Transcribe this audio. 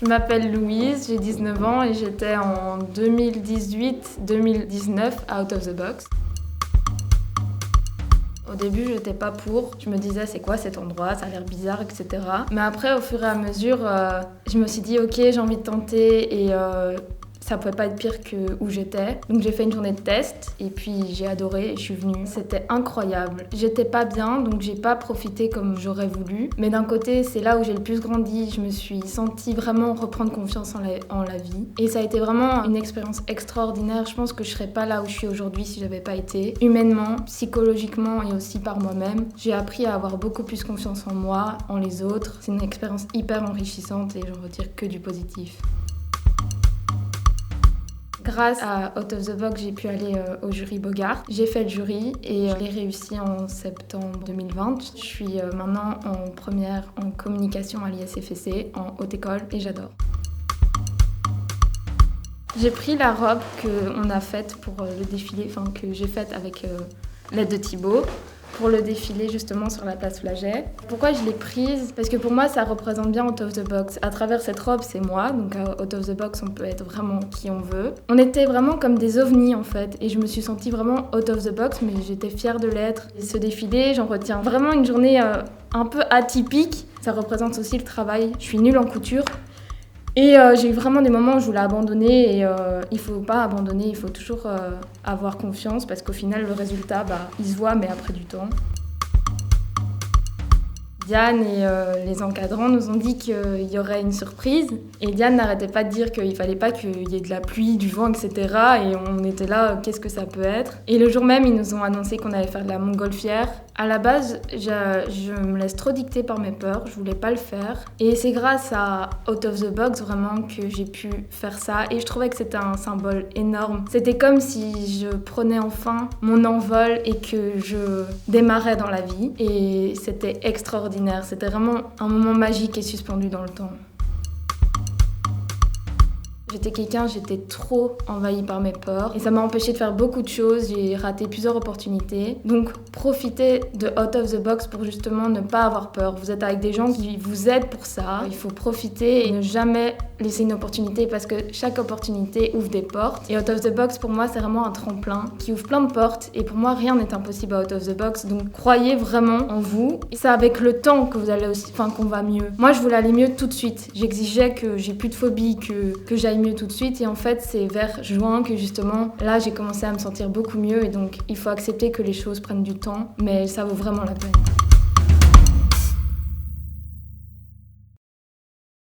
Je m'appelle Louise, j'ai 19 ans et j'étais en 2018-2019 à Out of the Box. Au début, je n'étais pas pour. Je me disais, c'est quoi cet endroit? Ça a l'air bizarre, etc. Mais après, au fur et à mesure, je me suis dit, ok, j'ai envie de tenter et ça pouvait pas être pire que où j'étais. Donc j'ai fait une journée de test et puis j'ai adoré et je suis venue. C'était incroyable. J'étais pas bien, donc j'ai pas profité comme j'aurais voulu. Mais d'un côté, c'est là où j'ai le plus grandi. Je me suis sentie vraiment reprendre confiance en la vie. Et ça a été vraiment une expérience extraordinaire. Je pense que je serais pas là où je suis aujourd'hui si j'avais pas été. Humainement, psychologiquement et aussi par moi-même. J'ai appris à avoir beaucoup plus confiance en moi, en les autres. C'est une expérience hyper enrichissante et j'en retire que du positif. Grâce à Out of the Box, j'ai pu aller au jury Bogart. J'ai fait le jury et je l'ai réussi en septembre 2020. Je suis maintenant en première en communication à l'ISFSC, en haute école, et j'adore. J'ai pris la robe qu'on a faite pour le défilé, que j'ai faite avec l'aide de Thibaut, pour le défilé justement sur la place Flagey. Pourquoi je l'ai prise? Parce que pour moi, ça représente bien Out of the Box. À travers cette robe, c'est moi, donc à Out of the Box, on peut être vraiment qui on veut. On était vraiment comme des ovnis en fait, et je me suis sentie vraiment Out of the Box, mais j'étais fière de l'être. Et ce défilé, j'en retiens vraiment une journée un peu atypique. Ça représente aussi le travail. Je suis nulle en couture. Et j'ai eu vraiment des moments où je voulais abandonner et il ne faut pas abandonner, il faut toujours avoir confiance parce qu'au final le résultat il se voit mais après du temps. Diane et les encadrants nous ont dit qu'il y aurait une surprise et Diane n'arrêtait pas de dire qu'il fallait pas qu'il y ait de la pluie, du vent, etc. Et on était là, qu'est-ce que ça peut être? Et le jour même, ils nous ont annoncé qu'on allait faire de la montgolfière. À la base, je me laisse trop dicter par mes peurs, je voulais pas le faire. Et c'est grâce à Out of the Box vraiment que j'ai pu faire ça. Et je trouvais que c'était un symbole énorme. C'était comme si je prenais enfin mon envol et que je démarrais dans la vie. Et c'était extraordinaire. C'était vraiment un moment magique et suspendu dans le temps. J'étais trop envahie par mes peurs et ça m'a empêchée de faire beaucoup de choses, j'ai raté plusieurs opportunités. Donc profitez de Out of the Box pour justement ne pas avoir peur. Vous êtes avec des gens qui vous aident pour ça. Il faut profiter et ne jamais laisser une opportunité parce que chaque opportunité ouvre des portes. Et Out of the Box pour moi c'est vraiment un tremplin qui ouvre plein de portes et pour moi rien n'est impossible à Out of the Box. Donc croyez vraiment en vous. Et c'est avec le temps que vous allez aussi, qu'on va mieux. Moi je voulais aller mieux tout de suite. J'exigeais que j'ai plus de phobie, que j'aille mieux tout de suite et en fait c'est vers juin que justement là j'ai commencé à me sentir beaucoup mieux et donc il faut accepter que les choses prennent du temps mais ça vaut vraiment la peine.